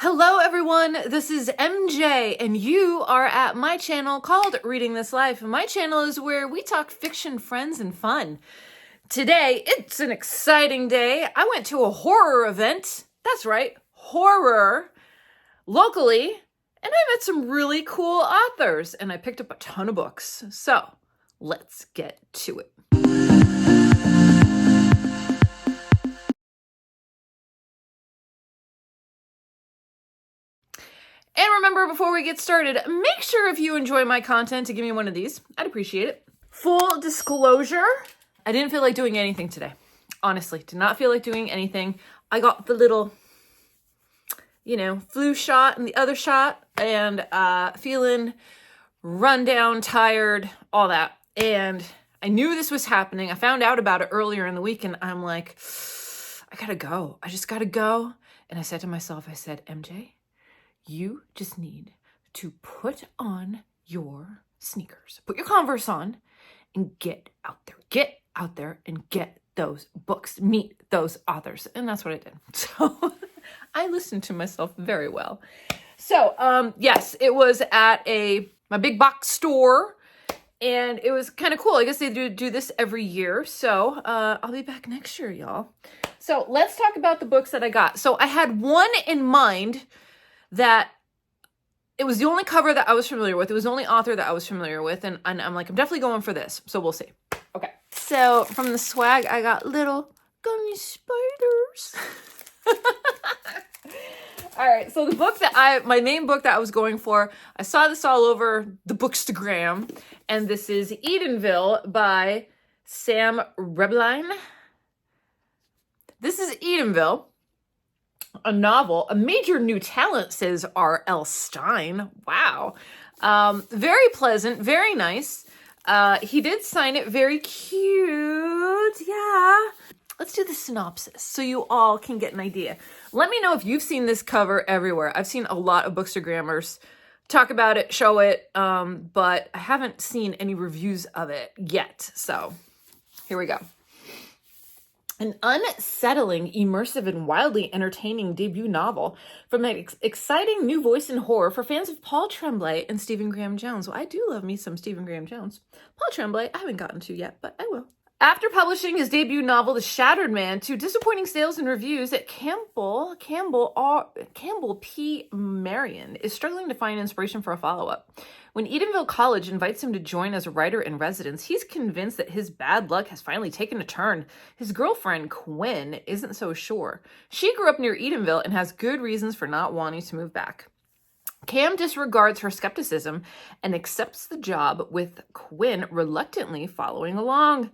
Hello everyone, this is MJ and you are at my channel called Reading This Life. My channel is where we talk fiction, friends, and fun. Today, it's an exciting day. I went to a horror event, that's right, horror, locally, and I met some really cool authors and I picked up a ton of books. So, let's get to it. And remember, before we get started, make sure if you enjoy my content to give me one of these. I'd appreciate it. Full disclosure, I didn't feel like doing anything today. Honestly, did not feel like doing anything. I got the little, flu shot and the other shot and feeling run down, tired, all that. And I knew this was happening. I found out about it earlier in the week and I'm like, I gotta go. I just gotta go. And I said to myself, MJ, you just need to put on your sneakers, put your Converse on, and get out there. Get out there and get those books, meet those authors. And that's what I did. So I listened to myself very well. So, yes, it was at my big box store, and it was kind of cool. I guess they do this every year. So I'll be back next year, y'all. So let's talk about the books that I got. So I had one in mind that it was the only cover that I was familiar with. It was the only author that I was familiar with. And I'm like, I'm definitely going for this. So we'll see. Okay. So from the swag, I got little gummy spiders. All right. So the book my main book that I was going for, I saw this all over the Bookstagram. And this is Edenville by Sam Rebelein. This is Edenville. A novel, a major new talent, says R.L. Stein. Wow. Very pleasant, very nice. He did sign it, very cute. Yeah. Let's do the synopsis so you all can get an idea. Let me know if you've seen this cover everywhere. I've seen a lot of Bookstagrammers talk about it, show it, but I haven't seen any reviews of it yet. So here we go. An unsettling, immersive, and wildly entertaining debut novel from an exciting new voice in horror for fans of Paul Tremblay and Stephen Graham Jones. Well, I do love me some Stephen Graham Jones. Paul Tremblay, I haven't gotten to yet, but I will. After publishing his debut novel, The Shattered Man, to disappointing sales and reviews, Campbell P. Marion is struggling to find inspiration for a follow-up. When Edenville College invites him to join as a writer-in-residence, he's convinced that his bad luck has finally taken a turn. His girlfriend, Quinn, isn't so sure. She grew up near Edenville and has good reasons for not wanting to move back. Cam disregards her skepticism and accepts the job, with Quinn reluctantly following along.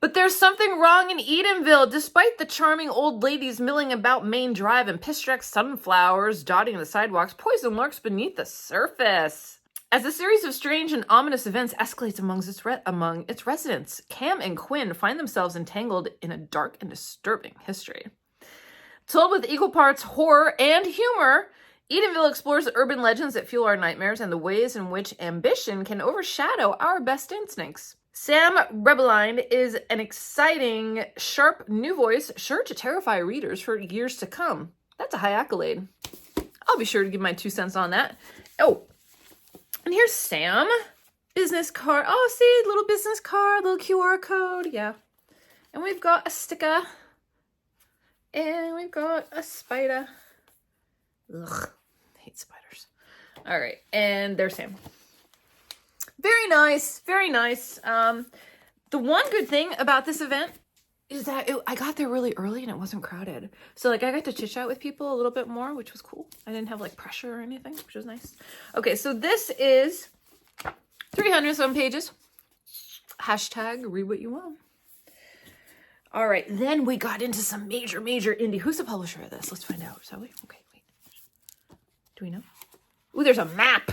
But there's something wrong in Edenville. Despite the charming old ladies milling about Main Drive and piss-streaked sunflowers dotting the sidewalks, poison lurks beneath the surface. As a series of strange and ominous events escalates among its residents, Cam and Quinn find themselves entangled in a dark and disturbing history. Told with equal parts horror and humor, Edenville explores the urban legends that fuel our nightmares and the ways in which ambition can overshadow our best instincts. Sam Rebelein is an exciting, sharp new voice sure to terrify readers for years to come. That's a high accolade. I'll be sure to give my 2 cents on that. Oh, and here's Sam. Business card. Oh, see, little business card, little QR code. Yeah. And we've got a sticker. And we've got a spider. Ugh, I hate spiders. All right, and there's Sam. Very nice, very nice. The one good thing about this event is that I got there really early and it wasn't crowded. So I got to chit chat with people a little bit more, which was cool. I didn't have pressure or anything, which was nice. Okay, so this is 300 some pages. Hashtag read what you want. All right, then we got into some major indie. Who's the publisher of this? Let's find out, shall we? Okay, wait. Do we know? Ooh, there's a map.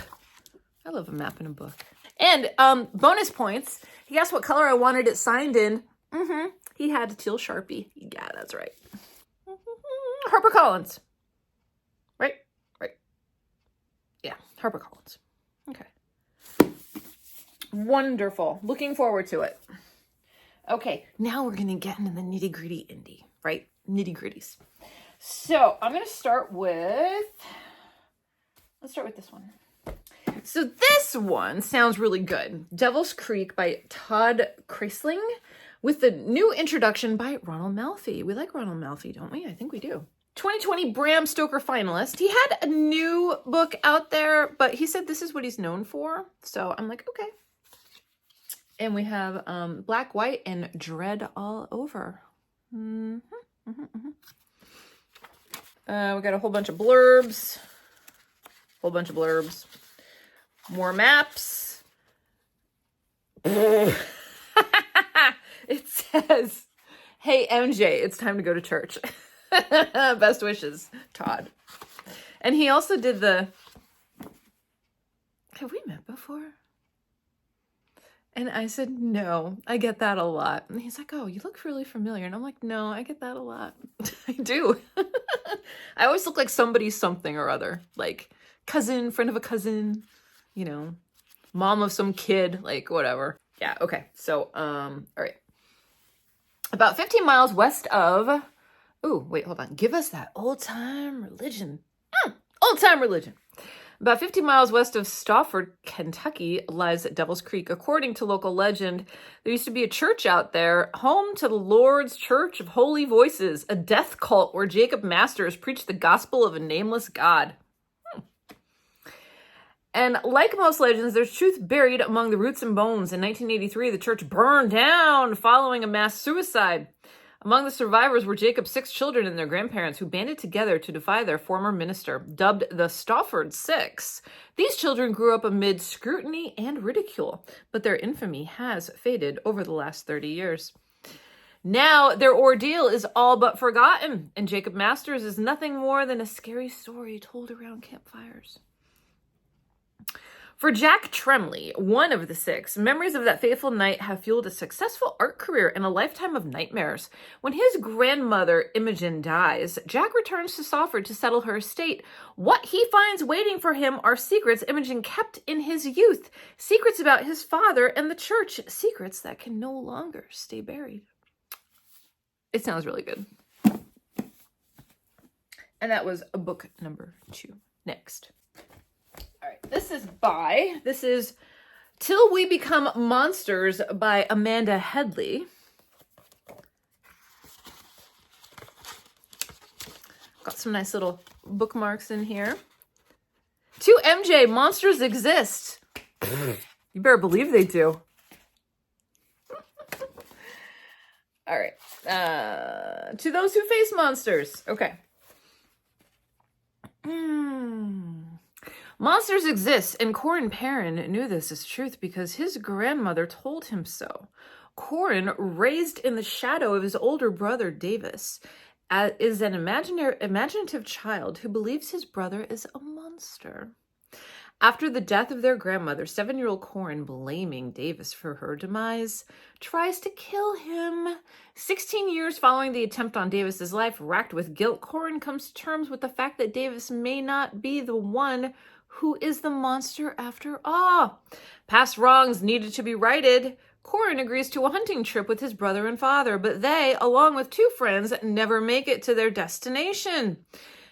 I love a map in a book. And bonus points. He asked what color I wanted it signed in. He had a teal Sharpie. Yeah, that's right. HarperCollins. Right? Yeah, HarperCollins. Okay. Wonderful. Looking forward to it. Okay, now we're going to get into the nitty-gritty indie, right? Nitty-gritties. So I'm going to start with, let's start with this one. So this one sounds really good. Devil's Creek by Todd Keisling with the new introduction by Ronald Malfi. We like Ronald Malfi, don't we? I think we do. 2020 Bram Stoker finalist. He had a new book out there, but he said this is what he's known for. So I'm like, okay. And we have Black, White, and Dread all over. We got a whole bunch of blurbs. More maps. It says, hey, MJ, it's time to go to church. Best wishes, Todd. And he also did the, have we met before? And I said, no, I get that a lot. And he's like, oh, you look really familiar. And I'm like, no, I get that a lot. I do. I always look like somebody something or other. Like cousin, friend of a cousin, you know, mom of some kid, like whatever. Yeah, okay. So, all right. About 15 miles west of, ooh, wait, hold on. Give us that old-time religion. Old-time religion. About 50 miles west of Stafford, Kentucky, lies Devil's Creek. According to local legend, there used to be a church out there, home to the Lord's Church of Holy Voices, a death cult where Jacob Masters preached the gospel of a nameless God. And like most legends, there's truth buried among the roots and bones. In 1983, the church burned down following a mass suicide. Among the survivors were Jacob's 6 children and their grandparents, who banded together to defy their former minister, dubbed the Stafford Six. These children grew up amid scrutiny and ridicule, but their infamy has faded over the last 30 years. Now their ordeal is all but forgotten, and Jacob Masters is nothing more than a scary story told around campfires. For Jack Tremley, one of the 6, memories of that fateful night have fueled a successful art career and a lifetime of nightmares. When his grandmother, Imogen, dies, Jack returns to Stafford to settle her estate. What he finds waiting for him are secrets Imogen kept in his youth, secrets about his father and the church, secrets that can no longer stay buried. It sounds really good. And that was book number 2. Next. All right, this is Till We Become Monsters by Amanda Headlee. Got some nice little bookmarks in here. To MJ, monsters exist. You better believe they do. All right. To those who face monsters. Okay. Monsters exist, and Corin Perrin knew this as truth because his grandmother told him so. Corin, raised in the shadow of his older brother Davis, is an imaginative child who believes his brother is a monster. After the death of their grandmother, 7-year-old Corin, blaming Davis for her demise, tries to kill him. 16 years following the attempt on Davis's life, racked with guilt, Corin comes to terms with the fact that Davis may not be the one who is the monster after all. Past wrongs needed to be righted. Corin agrees to a hunting trip with his brother and father, but they, along with 2 friends, never make it to their destination.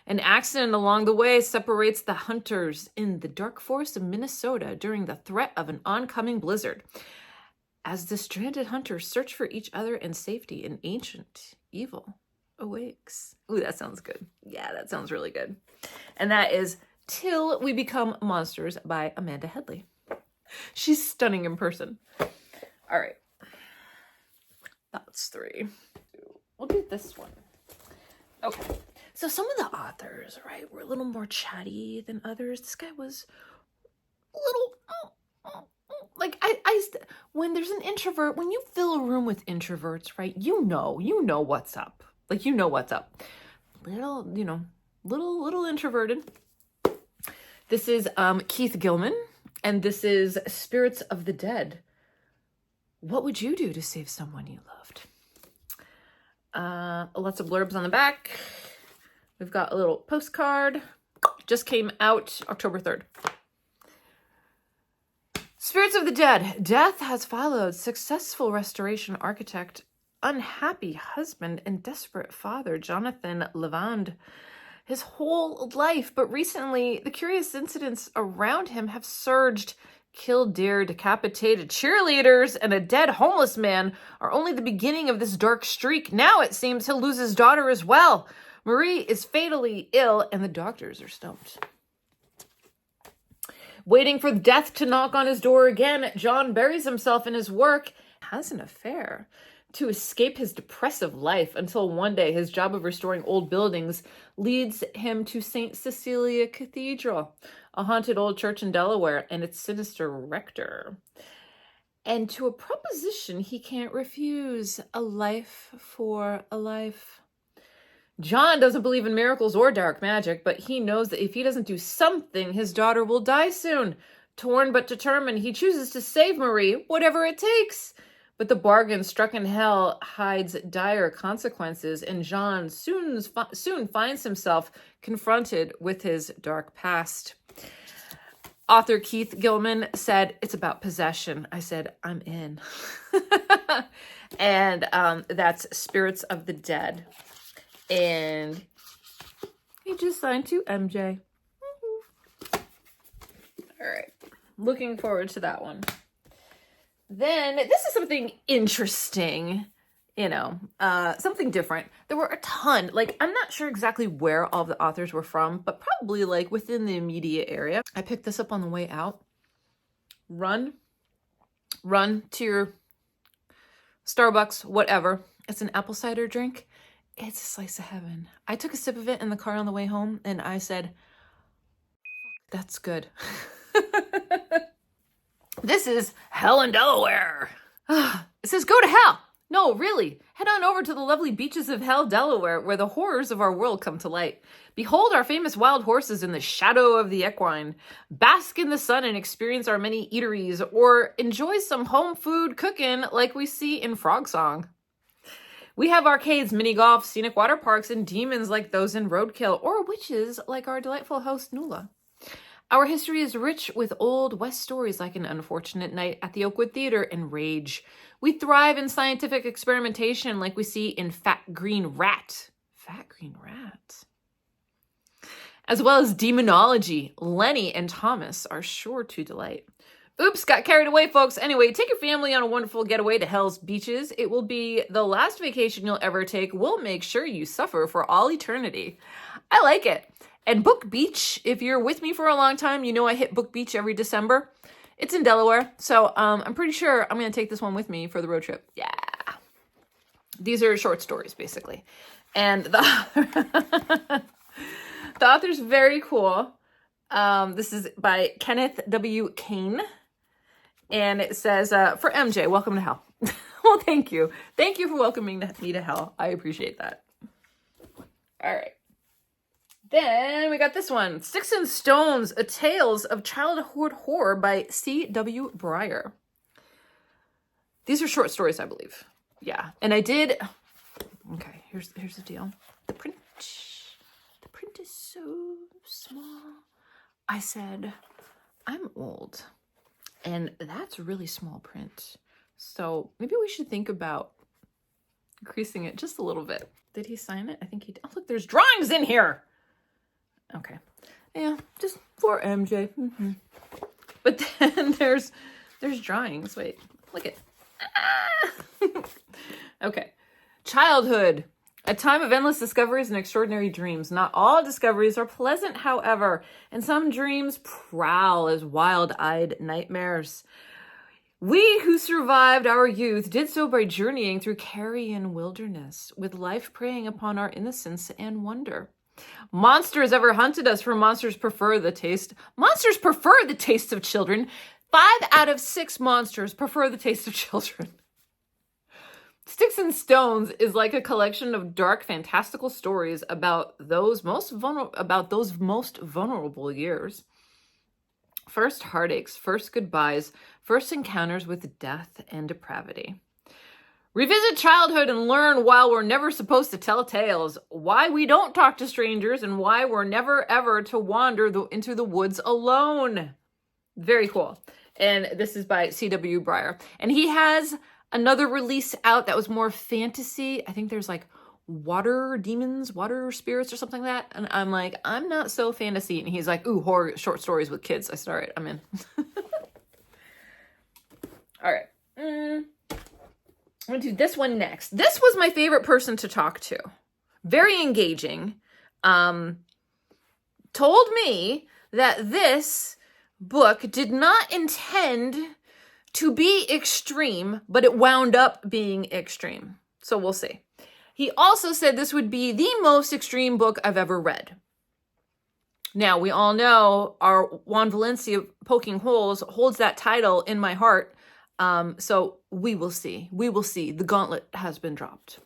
An accident along the way separates the hunters in the dark forest of Minnesota during the threat of an oncoming blizzard. As the stranded hunters search for each other and safety, an ancient evil awakes. Ooh, that sounds good. Yeah, that sounds really good. And that is Till We Become Monsters by Amanda Headlee. She's stunning in person. All right. That's 3. We'll do this one. Okay. So some of the authors, right, were a little more chatty than others. This guy was a little, like, when there's an introvert, when you fill a room with introverts, right, you know what's up. Like, you know what's up. Little introverted. This is Keith Gilman, and this is Spirits of the Dead. What would you do to save someone you loved? Lots of blurbs on the back. We've got a little postcard. Just came out October 3rd. Spirits of the Dead. Death has followed successful restoration architect unhappy husband and desperate father, Jonathan Levand, his whole life. But recently, the curious incidents around him have surged. Killed deer, decapitated cheerleaders, and a dead homeless man are only the beginning of this dark streak. Now it seems he'll lose his daughter as well. Marie is fatally ill, and the doctors are stumped. Waiting for death to knock on his door again, John buries himself in his work, has an affair to escape his depressive life until one day his job of restoring old buildings leads him to St. Cecilia Cathedral, a haunted old church in Delaware, and its sinister rector. And to a proposition he can't refuse, a life for a life. John doesn't believe in miracles or dark magic, but he knows that if he doesn't do something, his daughter will die soon. Torn but determined, he chooses to save Marie, whatever it takes. But the bargain struck in hell hides dire consequences, and John soon finds himself confronted with his dark past. Author Keith Gilman said, "It's about possession." I said, "I'm in." And that's Spirits of the Dead. And he just signed to MJ. All right. Looking forward to that one. Then this is something interesting, something different. There were a ton, I'm not sure exactly where all of the authors were from, but probably within the immediate area. I picked this up on the way out. Run to your Starbucks, whatever. It's an apple cider drink. It's a slice of heaven. I took a sip of it in the car on the way home, and I said, that's good. This is hell in Delaware. It says, go to hell. No, really. Head on over to the lovely beaches of hell, Delaware, where the horrors of our world come to light. Behold our famous wild horses in the shadow of the equine. Bask in the sun and experience our many eateries, or enjoy some home food cooking like we see in Frog Song. We have arcades, mini golf, scenic water parks, and demons like those in Roadkill, or witches like our delightful host, Nuala. Our history is rich with Old West stories like An Unfortunate Night at the Oakwood Theater and Rage. We thrive in scientific experimentation like we see in Fat Green Rat. Fat Green Rat. As well as demonology. Lenny and Thomas are sure to delight. Oops, got carried away, folks. Anyway, take your family on a wonderful getaway to Hell's Beaches. It will be the last vacation you'll ever take. We'll make sure you suffer for all eternity. I like it. And Book Beach, if you're with me for a long time, you know I hit Book Beach every December. It's in Delaware, so I'm pretty sure I'm going to take this one with me for the road trip. Yeah. These are short stories, basically. And the author's very cool. This is by Kenneth W.Cain. And it says, for MJ, welcome to hell. Well, thank you. Thank you for welcoming me to hell. I appreciate that. All right. Then we got this one. Sticks and Stones, A Tales of Childhood Horror by C.W. Briar. These are short stories, I believe. Yeah. And I did... Okay, here's the deal. The print is so small. I said, I'm old. And that's really small print. So maybe we should think about increasing it just a little bit. Did he sign it? I think he did. Oh, look, there's drawings in here. Okay. Yeah, just for MJ. Mm-hmm. But then there's drawings. Wait, look at. Okay. Childhood. A time of endless discoveries and extraordinary dreams. Not all discoveries are pleasant, however, and some dreams prowl as wild-eyed nightmares. We who survived our youth did so by journeying through carrion wilderness, with life preying upon our innocence and wonder. Monsters ever hunted us, for monsters prefer the taste. Monsters prefer the taste of children. 5 out of 6 monsters prefer the taste of children. Sticks and Stones is like a collection of dark, fantastical stories about those most vulnerable years. First heartaches, first goodbyes, first encounters with death and depravity. Revisit childhood and learn why we're never supposed to tell tales, why we don't talk to strangers, and why we're never ever to wander into the woods alone. Very cool. And this is by C.W. Briar. And he has another release out that was more fantasy. I think there's like water demons, water spirits or something like that. And I'm like, I'm not so fantasy. And he's like, ooh, horror short stories with kids. I said, all right, I'm in. All right. I'm going to do this one next. This was my favorite person to talk to. Very engaging. Told me that this book did not intend to be extreme, but it wound up being extreme. So we'll see. He also said this would be the most extreme book I've ever read. Now, we all know our Juan Valencia, Poking Holes, holds that title in my heart. So we will see. We will see. The gauntlet has been dropped.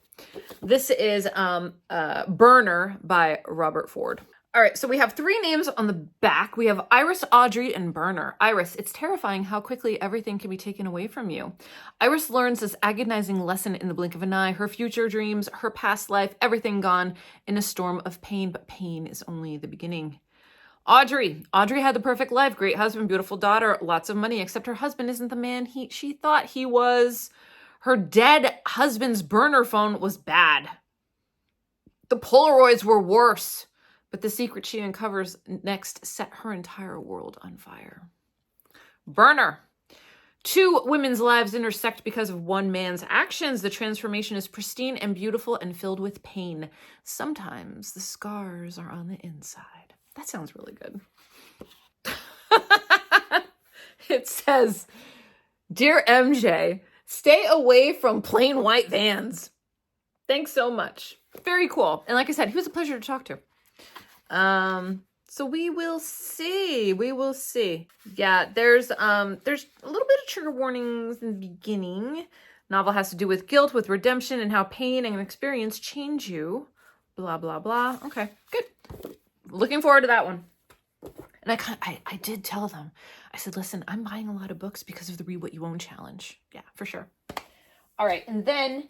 This is Burner by Robert Ford. All right, so we have 3 names on the back. We have Iris, Audrey, and Burner. Iris, it's terrifying how quickly everything can be taken away from you. Iris learns this agonizing lesson in the blink of an eye. Her future dreams, her past life, everything gone in a storm of pain, but pain is only the beginning. Audrey had the perfect life, great husband, beautiful daughter, lots of money, except her husband isn't the man she thought he was. Her dead husband's burner phone was bad. The Polaroids were worse. But the secret she uncovers next set her entire world on fire. Burner. 2 women's lives intersect because of one man's actions. The transformation is pristine and beautiful and filled with pain. Sometimes the scars are on the inside. That sounds really good. It says, Dear MJ, stay away from plain white vans. Thanks so much. Very cool. And like I said, he was a pleasure to talk to. So we will see. We will see. Yeah, there's a little bit of trigger warnings in the beginning. Novel has to do with guilt, with redemption, and how pain and experience change you. Blah, blah, blah. Okay, good. Looking forward to that one. And I did tell them, I said, listen, I'm buying a lot of books because of the Read What You Own challenge. Yeah, for sure. All right. And then,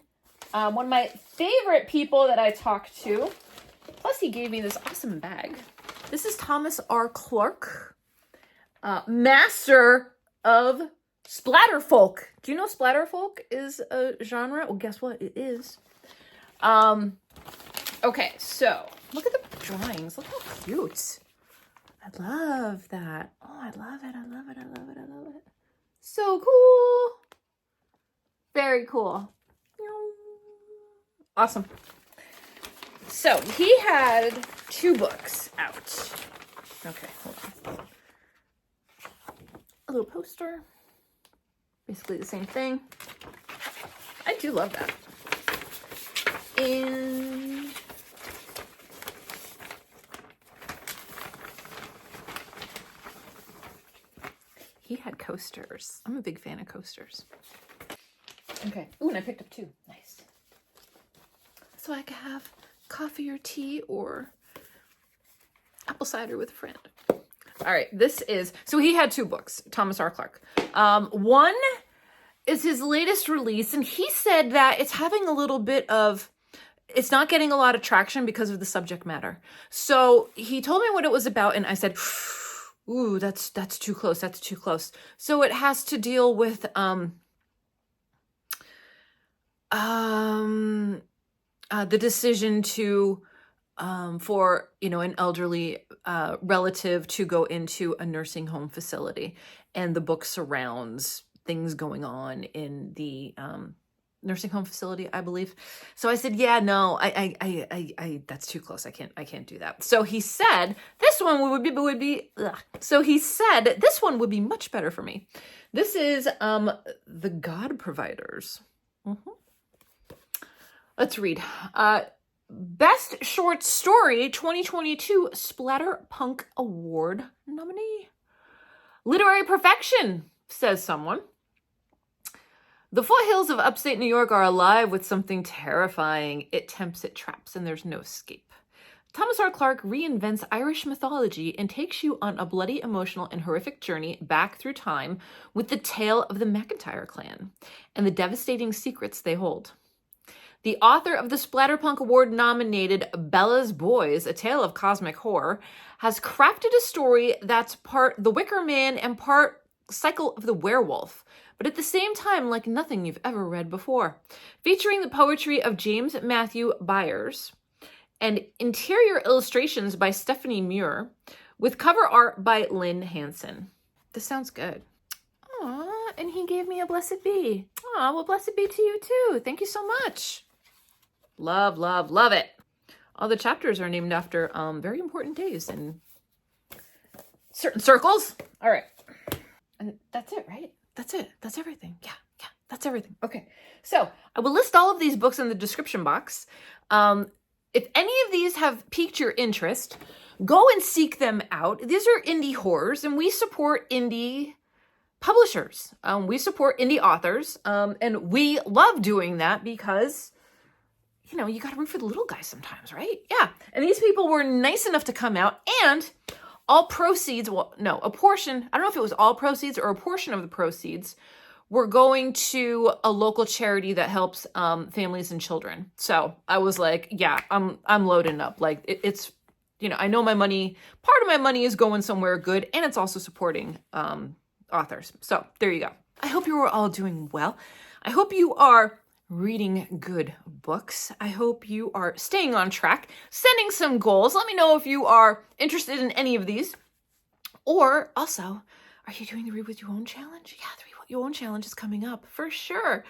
one of my favorite people that I talked to, plus he gave me this awesome bag. This is Thomas R. Clarke, master of splatterfolk. Do you know splatterfolk is a genre? Well, guess what? It is. Okay, so look at the drawings. Look how cute. I love that. Oh, I love it. I love it. I love it. I love it. So cool. Very cool. Awesome. So he had 2 books out. Okay, hold on. A little poster. Basically the same thing. I do love that. And he had coasters. I'm a big fan of coasters. Okay. Ooh, and I picked up 2. Nice. So I could have coffee or tea or apple cider with a friend. All right, this is, so he had 2 books, Thomas R. Clarke. One is his latest release, and he said that it's having a little bit of, it's not getting a lot of traction because of the subject matter. So he told me what it was about, and I said, ooh, that's too close, that's too close. So it has to deal with, the decision to, for, an elderly relative to go into a nursing home facility. And the book surrounds things going on in the nursing home facility, I believe. So I said, yeah, no, I that's too close. I can't do that. So he said, this one would be ugh. So he said, this one would be much better for me. This is The God Providers. Mm-hmm. Let's read. Best Short Story 2022 Splatterpunk Award nominee. Literary perfection, says someone. The foothills of upstate New York are alive with something terrifying. It tempts, it traps, and there's no escape. Thomas R. Clarke reinvents Irish mythology and takes you on a bloody, emotional, and horrific journey back through time with the tale of the McIntyre clan and the devastating secrets they hold. The author of the Splatterpunk Award-nominated Bella's Boys, A Tale of Cosmic Horror, has crafted a story that's part The Wicker Man and part Cycle of the Werewolf, but at the same time like nothing you've ever read before. Featuring the poetry of James Matthew Byers and interior illustrations by Stephanie Muir, with cover art by Lynn Hansen. This sounds good. Aw, and he gave me a blessed bee. Aw, well, blessed be to you too. Thank you so much. Love, love, love it. All the chapters are named after very important days in certain circles. All right. And that's it, right? That's it. That's everything. Yeah, that's everything. Okay. So I will list all of these books in the description box. If any of these have piqued your interest, go and seek them out. These are indie horrors, and we support indie publishers. We support indie authors, and we love doing that because, you know, you got to root for the little guys sometimes, right? Yeah. And these people were nice enough to come out, and all proceeds, well, no, a portion, I don't know if it was all proceeds or a portion of the proceeds, were going to a local charity that helps families and children. So I was like, yeah, I'm loading up. Like it's, you know, I know my money, part of my money is going somewhere good, and it's also supporting authors. So there you go. I hope you are all doing well. I hope you are reading good books. I hope you are staying on track, setting some goals. Let me know if you are interested in any of these. Or also, are you doing the Read With Your Own challenge? Yeah, the Read With Your Own challenge is coming up for sure.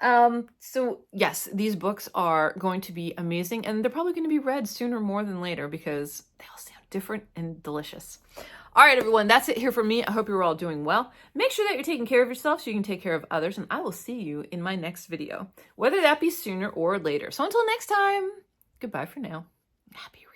So yes, these books are going to be amazing, and they're probably going to be read sooner more than later because they all sound different and delicious. All right, everyone, that's it here for me. I hope you're all doing well. Make sure that you're taking care of yourself so you can take care of others, and I will see you in my next video, whether that be sooner or later. So until next time, goodbye for now. Happy